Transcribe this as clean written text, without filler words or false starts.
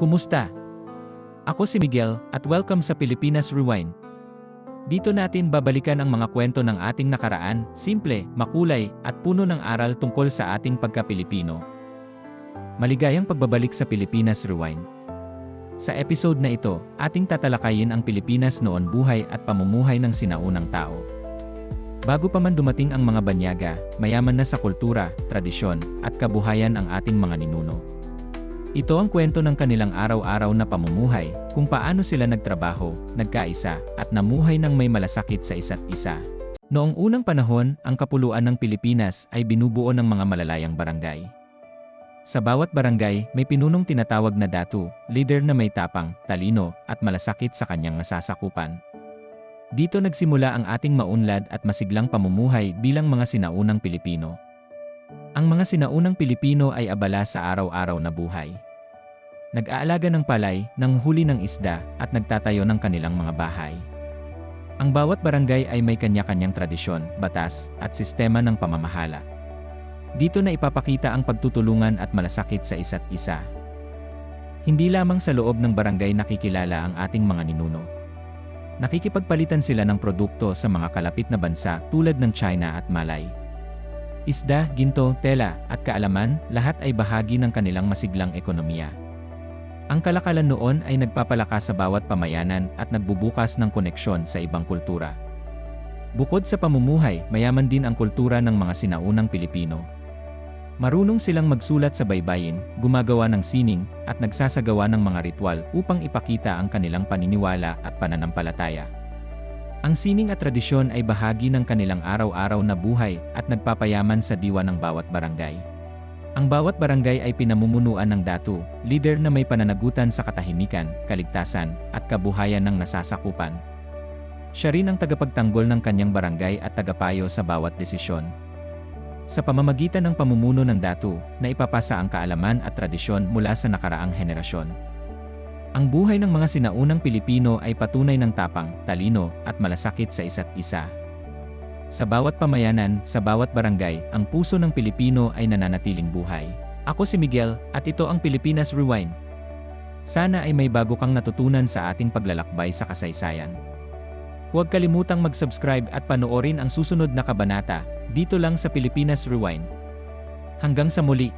Kumusta? Ako si Miguel at welcome sa Pilipinas Rewind. Dito natin babalikan ang mga kwento ng ating nakaraan, simple, makulay, at puno ng aral tungkol sa ating pagka-Pilipino. Maligayang pagbabalik sa Pilipinas Rewind. Sa episode na ito, ating tatalakayin ang Pilipinas noon buhay at pamumuhay ng sinaunang tao. Bago pa man dumating ang mga banyaga, mayaman na sa kultura, tradisyon, at kabuhayan ang ating mga ninuno. Ito ang kwento ng kanilang araw-araw na pamumuhay, kung paano sila nagtrabaho, nagkaisa, at namuhay ng may malasakit sa isa't isa. Noong unang panahon, ang kapuluan ng Pilipinas ay binubuo ng mga malalayang barangay. Sa bawat barangay, may pinunong tinatawag na datu, leader na may tapang, talino, at malasakit sa kanyang nasasakupan. Dito nagsimula ang ating maunlad at masiglang pamumuhay bilang mga sinaunang Pilipino. Ang mga sinaunang Pilipino ay abala sa araw-araw na buhay. Nag-aalaga ng palay, nanghuli ng isda, at nagtatayo ng kanilang mga bahay. Ang bawat barangay ay may kanya-kanyang tradisyon, batas, at sistema ng pamamahala. Dito na ipapakita ang pagtutulungan at malasakit sa isa't isa. Hindi lamang sa loob ng barangay nakikilala ang ating mga ninuno. Nakikipagpalitan sila ng produkto sa mga kalapit na bansa tulad ng China at Malay. Isda, ginto, tela, at kaalaman, lahat ay bahagi ng kanilang masiglang ekonomiya. Ang kalakalan noon ay nagpapalakas sa bawat pamayanan at nagbubukas ng koneksyon sa ibang kultura. Bukod sa pamumuhay, mayaman din ang kultura ng mga sinaunang Pilipino. Marunong silang magsulat sa baybayin, gumagawa ng sining, at nagsasagawa ng mga ritual upang ipakita ang kanilang paniniwala at pananampalataya. Ang sining at tradisyon ay bahagi ng kanilang araw-araw na buhay at nagpapayaman sa diwa ng bawat barangay. Ang bawat barangay ay pinamumunuan ng datu, leader na may pananagutan sa katahimikan, kaligtasan, at kabuhayan ng nasasakupan. Siya rin ang tagapagtanggol ng kanyang barangay at tagapayo sa bawat desisyon. Sa pamamagitan ng pamumuno ng datu, naipapasa ang kaalaman at tradisyon mula sa nakaraang henerasyon. Ang buhay ng mga sinaunang Pilipino ay patunay ng tapang, talino, at malasakit sa isa't isa. Sa bawat pamayanan, sa bawat barangay, ang puso ng Pilipino ay nananatiling buhay. Ako si Miguel, at ito ang Pilipinas Rewind. Sana ay may bago kang natutunan sa ating paglalakbay sa kasaysayan. Huwag kalimutang mag-subscribe at panoorin ang susunod na kabanata, dito lang sa Pilipinas Rewind. Hanggang sa muli!